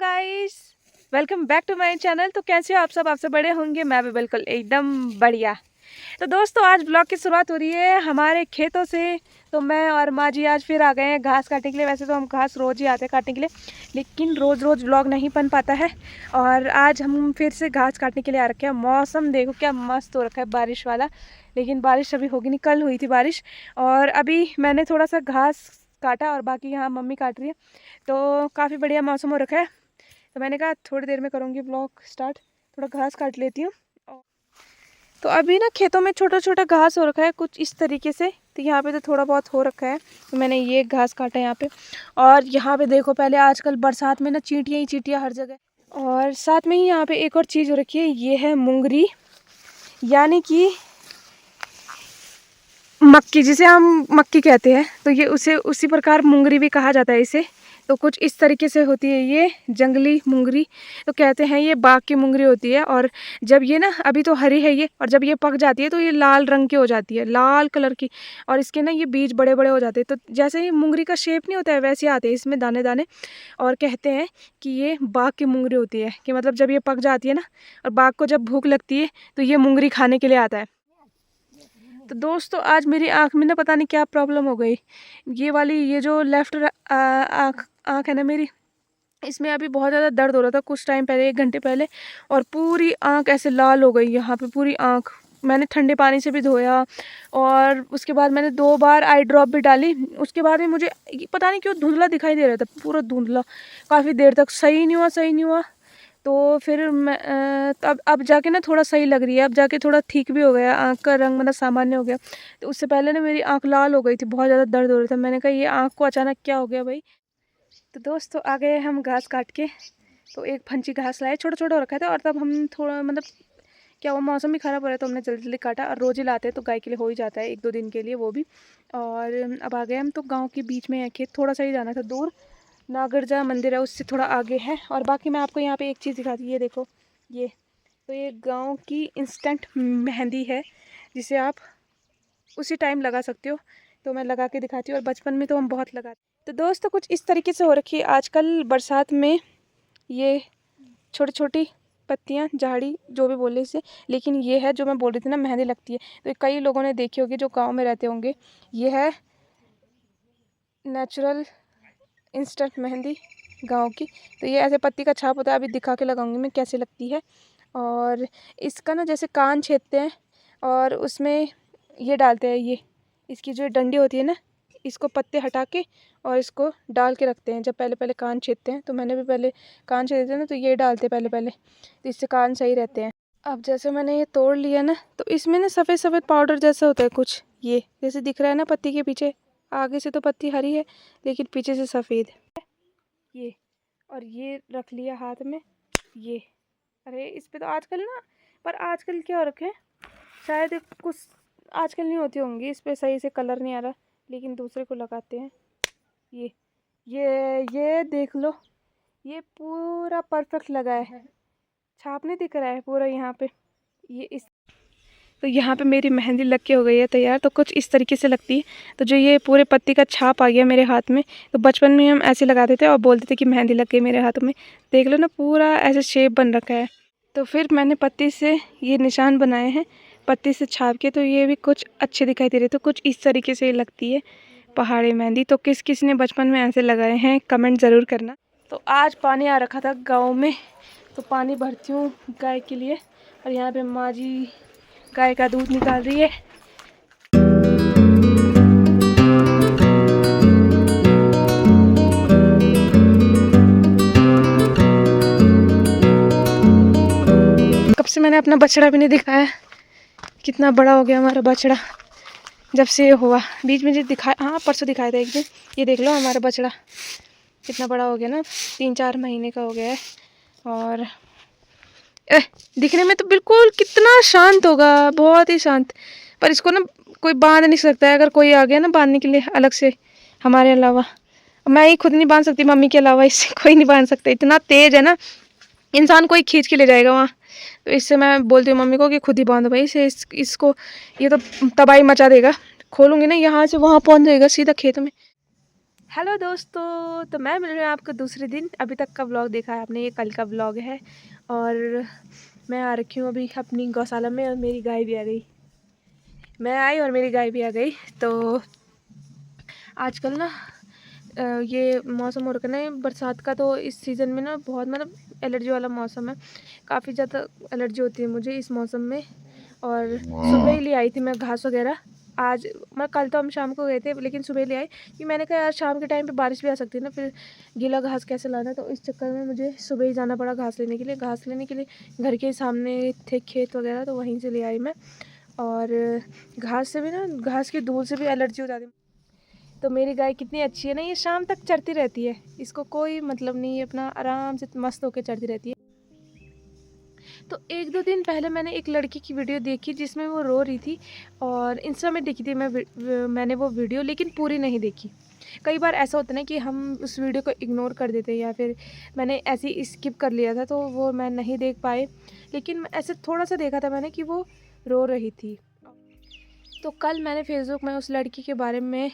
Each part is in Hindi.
Guys, welcome back to my channel. तो कैसे हो आप सब बड़े होंगे। मैं भी बिल्कुल एकदम बढ़िया। तो दोस्तों आज ब्लॉग की शुरुआत हो रही है हमारे खेतों से। तो मैं और माँ जी आज फिर आ गए हैं घास काटने के लिए। वैसे तो हम घास रोज़ ही आते हैं काटने के लिए, लेकिन रोज़ रोज़ ब्लॉग नहीं बन पाता है। और आज हम फिर से घास काटने के लिए आ रखे हैं। मौसम देखो क्या मस्त हो रखा है, बारिश वाला। लेकिन बारिश अभी होगी नहीं, कल हुई थी बारिश। और अभी मैंने थोड़ा सा घास काटा और बाकी यहाँ मम्मी काट रही है। तो काफ़ी बढ़िया मौसम हो रखा है। तो मैंने कहा थोड़ी देर में करूँगी ब्लॉग स्टार्ट। थोड़ा घास काट लेती हूँ। तो अभी ना खेतों में छोटा छोटा घास हो रखा है कुछ इस तरीके से। तो यहाँ पे तो थोड़ा बहुत हो रखा है। तो मैंने ये घास काटा है यहाँ पे। और यहाँ पे देखो, पहले आजकल बरसात में ना चींटियाँ ही चींटियाँ हर जगह। और साथ में ही यहाँ पे एक और चीज़ हो रखी है, ये है मुंगरी, यानी कि मक्की, जिसे हम मक्की कहते हैं। तो ये उसे उसी प्रकार मुंगरी भी कहा जाता है इसे। तो कुछ इस तरीके से होती है ये जंगली मुंगरी। तो कहते हैं ये बाग की मुंगरी होती है। और जब ये ना, अभी तो हरी है ये, और जब ये पक जाती है तो ये लाल रंग की हो जाती है, लाल कलर की। और इसके ना ये बीज बड़े बड़े हो जाते हैं। तो जैसे ही मुंगरी का शेप नहीं होता है वैसे आते हैं इसमें दाने दाने। और कहते हैं कि ये बाग की मुंगरी होती है, कि मतलब जब ये पक जाती है ना और बाग को जब भूख लगती है तो ये मुंगरी खाने के लिए आता है। तो दोस्तों आज मेरी आँख में ना पता नहीं क्या प्रॉब्लम हो गई। ये वाली, ये जो लेफ्ट आँख आँख है ना मेरी, इसमें अभी बहुत ज़्यादा दर्द हो रहा था कुछ टाइम पहले, 1 घंटे पहले। और पूरी आँख ऐसे लाल हो गई, यहाँ पे पूरी आँख। मैंने ठंडे पानी से भी धोया और उसके बाद मैंने 2 बार आई ड्रॉप भी डाली। उसके बाद में मुझे पता नहीं क्यों धुंधला दिखाई दे रहा था, पूरा धुंधला। काफ़ी देर तक सही नहीं हुआ। तो फिर मैं तब अब जाके ना थोड़ा सही लग रही है, अब जाके थोड़ा ठीक भी हो गया, आँख का रंग मतलब सामान्य हो गया। तो उससे पहले ना मेरी आँख लाल हो गई थी, बहुत ज़्यादा दर्द हो रहा था। मैंने कहा ये आँख को अचानक क्या हो गया भाई। तो दोस्तों आ गए हम घास काट के। तो एक फंची घास लाए, छोटा छोटा हो रखा था। और तब हम थोड़ा मतलब क्या हुआ, मौसम भी ख़राब हो रहा है तो हमने जल्दी जल्दी काटा। और रोज़ ही लाते हैं तो गाय के लिए हो ही जाता है 1-2 दिन के लिए वो भी। और अब आ गए हम। तो गाँव के बीच में है खेत, थोड़ा सा ही जाना था दूर। नागरजा मंदिर है उससे थोड़ा आगे है। और बाकी मैं आपको यहाँ पे एक चीज़ दिखाती हूँ, ये देखो ये। तो ये गांव की इंस्टेंट मेहंदी है, जिसे आप उसी टाइम लगा सकते हो। तो मैं लगा के दिखाती हूँ, और बचपन में तो हम बहुत लगाते। तो दोस्तों कुछ इस तरीके से हो रखी है आजकल बरसात में ये छोटी छोटी पत्तियाँ, झाड़ी जो भी बोले इसे। लेकिन ये है जो मैं बोल रही थी ना, मेहंदी लगती है। तो कई लोगों ने देखी होगी जो गाँव में रहते होंगे। ये है नेचुरल इंस्टेंट मेहंदी गांव की। तो ये ऐसे पत्ती का छाप होता है, अभी दिखा के लगाऊंगी मैं कैसे लगती है। और इसका ना जैसे कान छेदते हैं और उसमें ये डालते हैं, ये इसकी जो डंडी होती है ना, इसको पत्ते हटा के और इसको डाल के रखते हैं जब पहले पहले कान छेदते हैं। तो मैंने भी पहले कान छेदते थे ना, तो ये डालते पहले पहले, तो इससे कान सही रहते हैं। अब जैसे मैंने ये तोड़ लिया ना, तो इसमें ना सफ़ेद सफ़ेद पाउडर जैसा होता है कुछ, ये जैसे दिख रहा है ना पत्ती के पीछे। आगे से तो पत्ती हरी है लेकिन पीछे से सफ़ेद ये। और ये रख लिया हाथ में ये। अरे इस पे तो आजकल ना, पर आजकल क्या हो रखे हैं, शायद कुछ आजकल नहीं होती होंगी, इस पे सही से कलर नहीं आ रहा। लेकिन दूसरे को लगाते हैं ये। ये देख लो, ये पूरा परफेक्ट लगा है, छाप नहीं दिख रहा है पूरा यहाँ पे ये इस। तो यहाँ पे मेरी मेहंदी लग के हो गई है तैयार। तो कुछ इस तरीके से लगती है। तो जो ये पूरे पत्ती का छाप आ गया मेरे हाथ में। तो बचपन में हम ऐसे लगाते थे और बोलते थे कि मेहंदी लग गई मेरे हाथों में। देख लो ना पूरा ऐसे शेप बन रखा है। तो फिर मैंने पत्ती से ये निशान बनाए हैं, पत्ती से छाप के। तो ये भी कुछ अच्छे दिखाई दे रहे। तो कुछ इस तरीके से लगती है पहाड़ी मेहंदी। तो किस किस ने बचपन में ऐसे लगाए हैं कमेंट ज़रूर करना। तो आज पानी आ रखा था गाँव में, तो पानी भरती हूँ गाय के लिए। और यहाँ पे माँ जी गाय का दूध निकाल रही है। कब से मैंने अपना बछड़ा भी नहीं दिखाया, कितना बड़ा हो गया हमारा बछड़ा जब से ये हुआ। बीच में जो दिखाया, हाँ परसों दिखाया था एक दिन। ये देख लो हमारा बछड़ा कितना बड़ा हो गया ना, 3-4 महीने का हो गया है। और दिखने में तो बिल्कुल कितना शांत होगा, बहुत ही शांत। पर इसको ना कोई बांध नहीं सकता है, अगर कोई आ गया ना बांधने के लिए अलग से हमारे अलावा। मैं ही खुद नहीं बांध सकती, मम्मी के अलावा इससे कोई नहीं बांध सकता। इतना तेज़ है ना, इंसान कोई खींच के ले जाएगा वहाँ। तो इससे मैं बोलती हूँ मम्मी को कि खुद ही बांधो भाई इसे, इसको ये तो तबाही मचा देगा। खोलूँगी ना यहाँ से वहाँ पहुँच जाएगा सीधा खेत में। हेलो दोस्तों, तो मैं मिल रही हूँ आपको दूसरे दिन। अभी तक का व्लॉग देखा है आपने, ये कल का व्लॉग है। और मैं आ रखी हूँ अभी अपनी गौशाला में और मेरी गाय भी आ गई। मैं आई और मेरी गाय भी आ गई। तो आजकल ना ये मौसम हो रखा है ना बरसात का, तो इस सीज़न में ना बहुत मतलब एलर्जी वाला मौसम है। काफ़ी ज़्यादा एलर्जी होती है मुझे इस मौसम में। और सुबह ही ले आई थी मैं घास वगैरह। आज मैं कल तो हम शाम को गए थे, लेकिन सुबह ले आई कि मैंने कहा यार शाम के टाइम पे बारिश भी आ सकती है ना, फिर गीला घास कैसे लाना। तो इस चक्कर में मुझे सुबह ही जाना पड़ा घास लेने के लिए। घास लेने के लिए घर के सामने थे खेत वगैरह, तो वहीं से ले आई मैं। और घास से भी ना, घास की धूल से भी एलर्जी हो जाती है। तो मेरी गाय कितनी अच्छी है ना, ये शाम तक चरती रहती है, इसको कोई मतलब नहीं है, अपना आराम से मस्त होकर चरती रहती है। तो एक दो दिन पहले मैंने एक लड़की की वीडियो देखी जिसमें वो रो रही थी, और इंस्टा में देखी थी मैंने वो वीडियो, लेकिन पूरी नहीं देखी। कई बार ऐसा होता है ना कि हम उस वीडियो को इग्नोर कर देते हैं, या फिर मैंने ऐसे ही स्किप कर लिया था, तो वो मैं नहीं देख पाए। लेकिन ऐसे थोड़ा सा देखा था मैंने कि वो रो रही थी। तो कल मैंने फेसबुक में उस लड़की के बारे में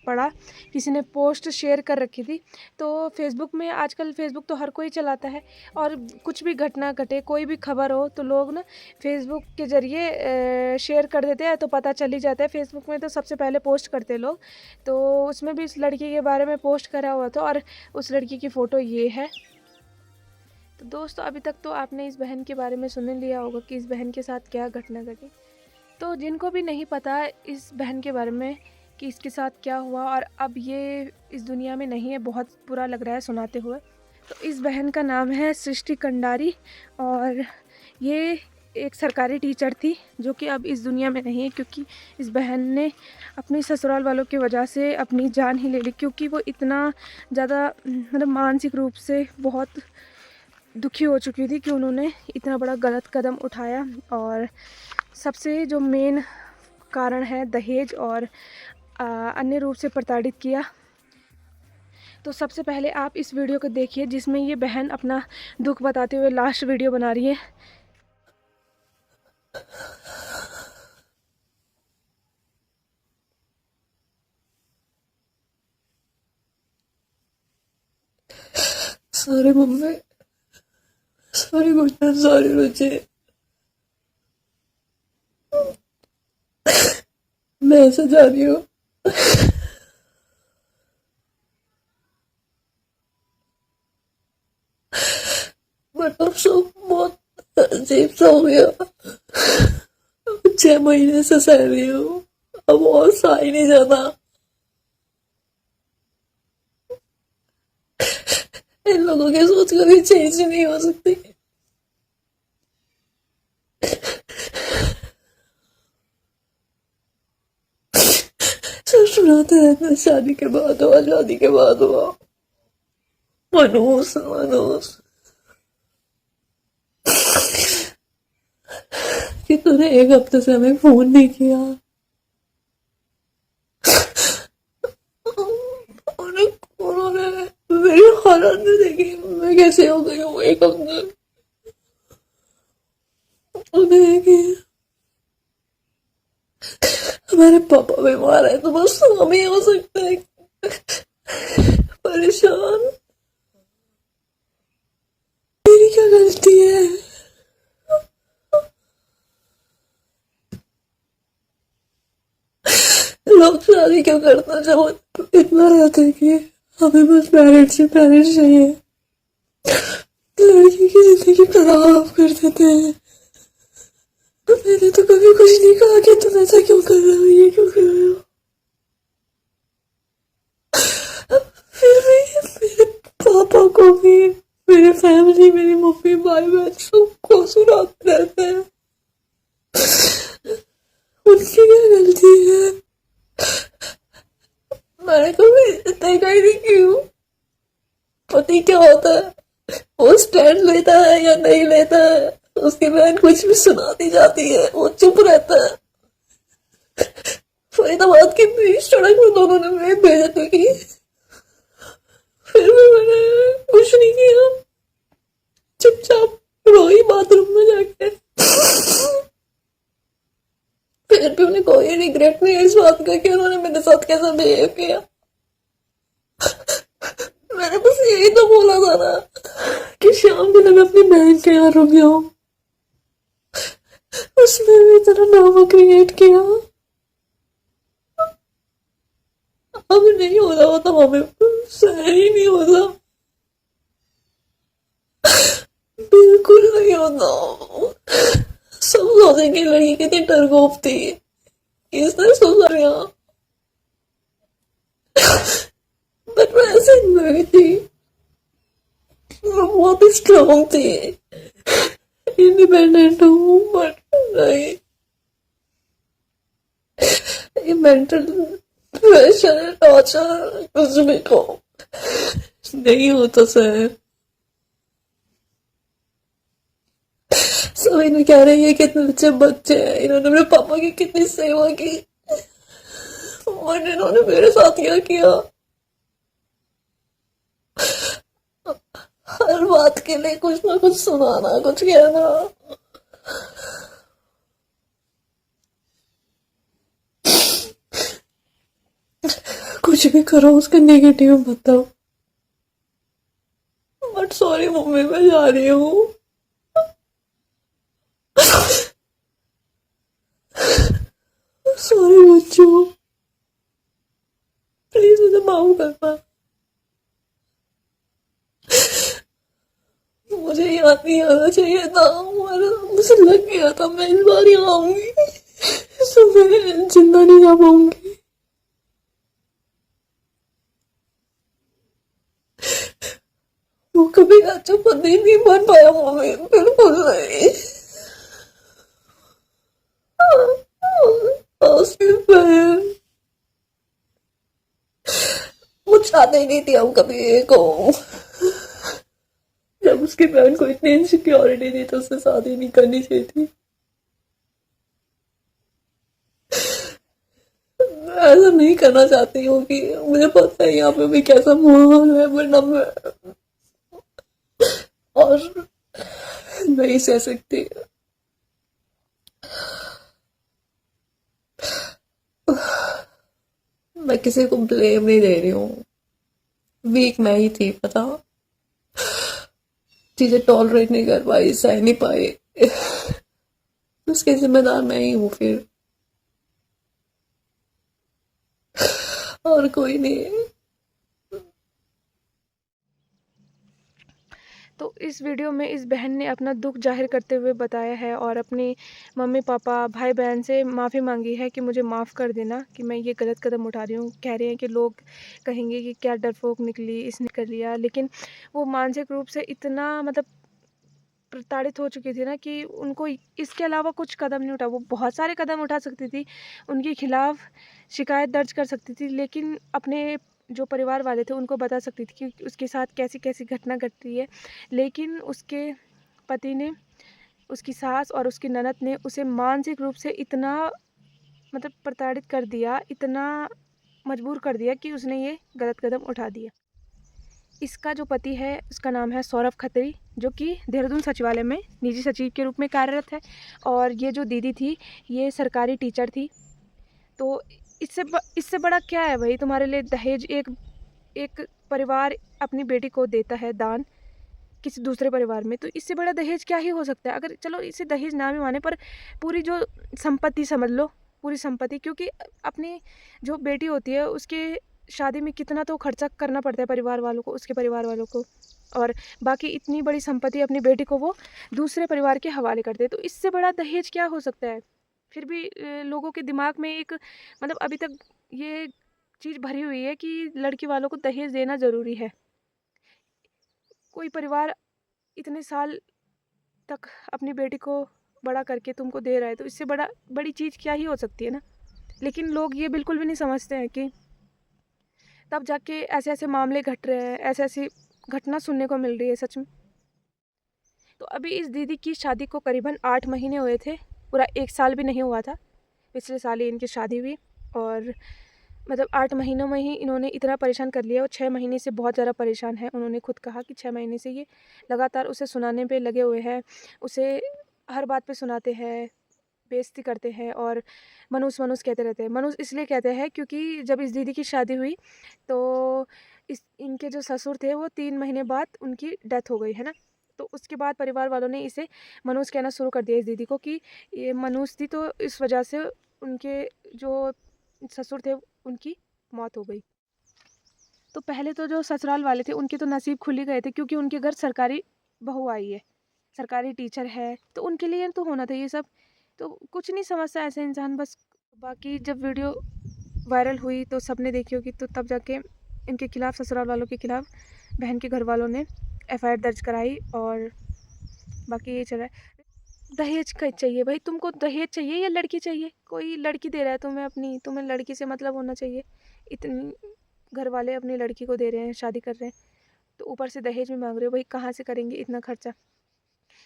पढ़ा, किसी ने पोस्ट शेयर कर रखी थी। तो फेसबुक में आजकल, फेसबुक तो हर कोई चलाता है, और कुछ भी घटना घटे, कोई भी खबर हो, तो लोग ना फेसबुक के ज़रिए शेयर कर देते हैं, तो पता चल ही जाता है। फेसबुक में तो सबसे पहले पोस्ट करते हैं लोग। तो उसमें भी इस लड़की के बारे में पोस्ट करा हुआ था, और उस लड़की की फ़ोटो ये है। तो दोस्तों, अभी तक तो आपने इस बहन के बारे में सुन लिया होगा कि इस बहन के साथ क्या घटना घटी। तो जिनको भी नहीं पता इस बहन के बारे में कि इसके साथ क्या हुआ और अब ये इस दुनिया में नहीं है, बहुत बुरा लग रहा है सुनाते हुए। तो इस बहन का नाम है सृष्टि कंडारी, और ये एक सरकारी टीचर थी जो कि अब इस दुनिया में नहीं है, क्योंकि इस बहन ने अपनी ससुराल वालों की वजह से अपनी जान ही ले ली। क्योंकि वो इतना ज़्यादा मतलब मानसिक रूप से बहुत दुखी हो चुकी थी कि उन्होंने इतना बड़ा गलत कदम उठाया। और सबसे जो मेन कारण है दहेज, और अन्य रूप से प्रताड़ित किया। तो सबसे पहले आप इस वीडियो को देखिए, जिसमें ये बहन अपना दुख बताते हुए लास्ट वीडियो बना रही है। Sorry mummy, sorry Guddan, sorry Ruchi. मैं ऐसे जा रही हूँ। बट अब सब बहुत अजीब सा हो गया। 6 महीने से सह रही हूँ, अब और सहा ही नहीं जाता। इन लोगों की सोच कभी चेंज ही नहीं हो सकती। सब सुनाते रहते हैं शादी के बाद हुआ, शादी के बाद हुआ, मनोज मनोज कि तूने 1 हफ्ते से हमें फोन नहीं किया। उन्होंने मेरी हालत नहीं देखी, मैं कैसे हो गई हूँ 1 हफ्ते। उन्हें कि हमारे पापा बीमार है, तो बस हम ही हो सकते हैं परेशान। मेरी क्या गलती है? लोग शादी क्यों करना जब इतना रहता है कि हमें बस पेरेंट्स ही पेरेंट्स चाहिए, लड़की की जिंदगी खराब कर देते हैं। मैंने तो कभी कुछ नहीं कहा कि तुम ऐसा क्यों कर रहे हो, ये क्यों कर रहे हो। फिर भी मेरे पापा को भी, मेरे फैमिली, मेरी मम्मी भाई बहन सबको सुनाते रहते हैं। उनकी क्या गलती है? मैंने कभी देखा ही नहीं क्यों। पति क्या होता है, वो स्टैंड लेता है या नहीं लेता है, उसकी बहन कुछ भी सुनाती जाती है, वो चुप रहता है। फरीदाबाद की बीच सड़क में दोनों ने मेरी बेइज्जती की, फिर भी मैंने कुछ नहीं किया, चुपचाप रोई बाथरूम में जाके। फिर भी उन्हें कोई रिग्रेट नहीं है इस बात का कि उन्होंने मेरे साथ कैसा बिहेव किया। मैंने बस यही तो बोला था ना कि शाम को मैं अपनी बहन के यहाँ रुक जाऊं, उसने भी इतना ड्रामा क्रिएट किया। अब नहीं हो रहा होता, हमें सहन ही नहीं होता, बिल्कुल नहीं होता। सब सोचेंगे लड़की कितनी डरपोक थी, इसने सुधर गया, बट मैं ऐसे नहीं थी, मैं बहुत स्ट्रांग थी, इंडिपेंडेंट हूँ, बट नहीं, ये मेंटल प्रेशर टॉर्चर कुछ भी को नहीं होता सर। सब इन्हें कह रहे हैं कितने अच्छे बच्चे हैं, इन्होंने मेरे पापा की कितनी सेवा की, और इन्होंने मेरे साथ क्या किया। हर बात के लिए कुछ ना कुछ सुनाना, कुछ कहना। कुछ भी करो उसका नेगेटिव बताओ। बट सॉरी मम्मी, मैं जा रही हूँ। सॉरी बच्चों, प्लीज मुझे माफ करना, मुझे याद नहीं आना चाहिए था, मुझे लग गया था मैं इस बार यहाँ आऊंगी, सुबह जिंदा नहीं जा पाऊंगी। वो कभी अच्छा पति नहीं बन पाया मम्मी, बिल्कुल नहीं। उसकी बहन, वो चाहते ही नहीं थी हम कभी एक हो। जब उसकी बहन को इतनी इनसिक्योरिटी थी तो उससे शादी नहीं करनी चाहिए थी। मैं ऐसा नहीं करना चाहती हूँ कि मुझे पता है यहाँ पे भी कैसा माहौल है, वरना मैं और नहीं सह सकती। मैं किसी को ब्लेम नहीं दे रही हूँ, वीक मैं ही थी, पता, चीजें टॉलरेट नहीं कर पाई, सह नहीं पाई, उसके जिम्मेदार मैं ही हूँ फिर, और कोई नहीं। तो इस वीडियो में इस बहन ने अपना दुख जाहिर करते हुए बताया है और अपने मम्मी पापा भाई बहन से माफ़ी मांगी है कि मुझे माफ़ कर देना कि मैं ये गलत कदम उठा रही हूँ। कह रहे हैं कि लोग कहेंगे कि क्या डरपोक निकली, इसने कर लिया, लेकिन वो मानसिक रूप से इतना मतलब प्रताड़ित हो चुकी थी ना कि उनको इसके अलावा कुछ कदम नहीं उठा। वो बहुत सारे कदम उठा सकती थी, उनके खिलाफ शिकायत दर्ज कर सकती थी, लेकिन अपने जो परिवार वाले थे उनको बता सकती थी कि उसके साथ कैसी कैसी घटना घट रही है। लेकिन उसके पति ने, उसकी सास और उसकी ननद ने उसे मानसिक रूप से इतना मतलब प्रताड़ित कर दिया, इतना मजबूर कर दिया कि उसने ये गलत कदम उठा दिया। इसका जो पति है उसका नाम है सौरभ खत्री, जो कि देहरादून सचिवालय में निजी सचिव के रूप में कार्यरत है। और ये जो दीदी थी ये सरकारी टीचर थी। तो इससे बड़ा क्या है भाई तुम्हारे लिए दहेज? एक एक परिवार अपनी बेटी को देता है दान किसी दूसरे परिवार में, तो इससे बड़ा दहेज क्या ही हो सकता है? अगर चलो इसे दहेज ना भी माने, पर पूरी जो संपत्ति समझ लो, पूरी संपत्ति, क्योंकि अपनी जो बेटी होती है उसके शादी में कितना तो खर्चा करना पड़ता है परिवार वालों को, उसके परिवार वालों को, और बाकी इतनी बड़ी संपत्ति अपनी बेटी को वो दूसरे परिवार के हवाले करते हैं। तो इससे बड़ा दहेज क्या हो सकता है? फिर भी लोगों के दिमाग में एक मतलब अभी तक ये चीज़ भरी हुई है कि लड़की वालों को दहेज देना ज़रूरी है। कोई परिवार इतने साल तक अपनी बेटी को बड़ा करके तुमको दे रहा है, तो इससे बड़ी चीज़ क्या ही हो सकती है ना। लेकिन लोग ये बिल्कुल भी नहीं समझते हैं कि तब जाके ऐसे ऐसे मामले घट रहे हैं, ऐसे ऐसी घटना सुनने को मिल रही है सच में। तो अभी इस दीदी की शादी को करीबन 8 महीने हुए थे, पूरा 1 साल भी नहीं हुआ था। पिछले साल ही इनकी शादी हुई और मतलब 8 महीनों में ही इन्होंने इतना परेशान कर लिया, और 6 महीने से बहुत ज़्यादा परेशान है। उन्होंने खुद कहा कि 6 महीने से ये लगातार उसे सुनाने पे लगे हुए हैं, उसे हर बात पे सुनाते हैं, बेइज्जती करते हैं और मनुस मनुस कहते रहते हैं। मनुस इसलिए कहते हैं क्योंकि जब इस दीदी की शादी हुई तो इनके जो ससुर थे वो 3 महीने बाद उनकी डेथ हो गई है ना। तो उसके बाद परिवार वालों ने इसे मनोज कहना शुरू कर दिया इस दीदी को कि ये मनोज थी, तो इस वजह से उनके जो ससुर थे उनकी मौत हो गई। तो पहले तो जो ससुराल वाले थे उनके तो नसीब खुल ही गए थे, क्योंकि उनके घर सरकारी बहू आई है, सरकारी टीचर है, तो उनके लिए तो होना था ये सब। तो कुछ नहीं समझता ऐसे इंसान बस। बाकी जब वीडियो वायरल हुई तो सबने देखी होगी, तो तब जाके इनके खिलाफ़, ससुराल वालों के खिलाफ़ बहन के घर वालों ने FIR दर्ज कराई। और बाकी ये चल रहा है। दहेज का चाहिए भाई, तुमको दहेज चाहिए या लड़की चाहिए? कोई लड़की दे रहा है तुम्हें अपनी, तुम्हें लड़की से मतलब होना चाहिए। इतनी घर वाले अपनी लड़की को दे रहे हैं, शादी कर रहे हैं, तो ऊपर से दहेज में मांग रहे हो भाई, कहाँ से करेंगे इतना खर्चा?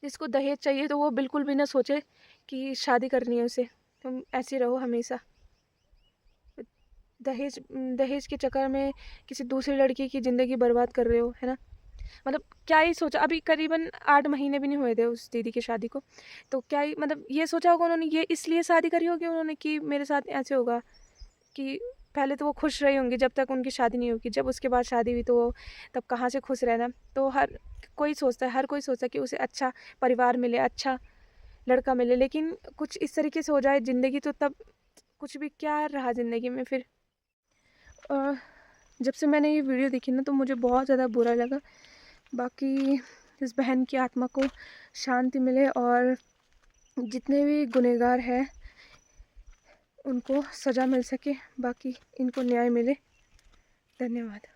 जिसको दहेज चाहिए तो वो बिल्कुल भी ना सोचे कि शादी करनी है उसे, तुम ऐसे रहो हमेशा। दहेज दहेज के चक्कर में किसी दूसरी लड़की की ज़िंदगी बर्बाद कर रहे हो, है ना। मतलब क्या ही सोचा, अभी करीबन 8 महीने भी नहीं हुए थे उस दीदी की शादी को, तो क्या ही मतलब ये सोचा होगा उन्होंने, ये इसलिए शादी करी होगी उन्होंने कि मेरे साथ ऐसे होगा। कि पहले तो वो खुश रही होंगी जब तक उनकी शादी नहीं होगी, जब उसके बाद शादी हुई तो वो तब कहाँ से खुश रहना। तो हर कोई सोचता है, हर कोई सोचता है कि उसे अच्छा परिवार मिले, अच्छा लड़का मिले, लेकिन कुछ इस तरीके से हो जाए ज़िंदगी, तो तब कुछ भी क्या रहा ज़िंदगी में फिर। जब से मैंने ये वीडियो देखी ना तो मुझे बहुत ज़्यादा बुरा लगा। बाकी इस बहन की आत्मा को शांति मिले, और जितने भी गुनहगार हैं उनको सज़ा मिल सके, बाकी इनको न्याय मिले। धन्यवाद।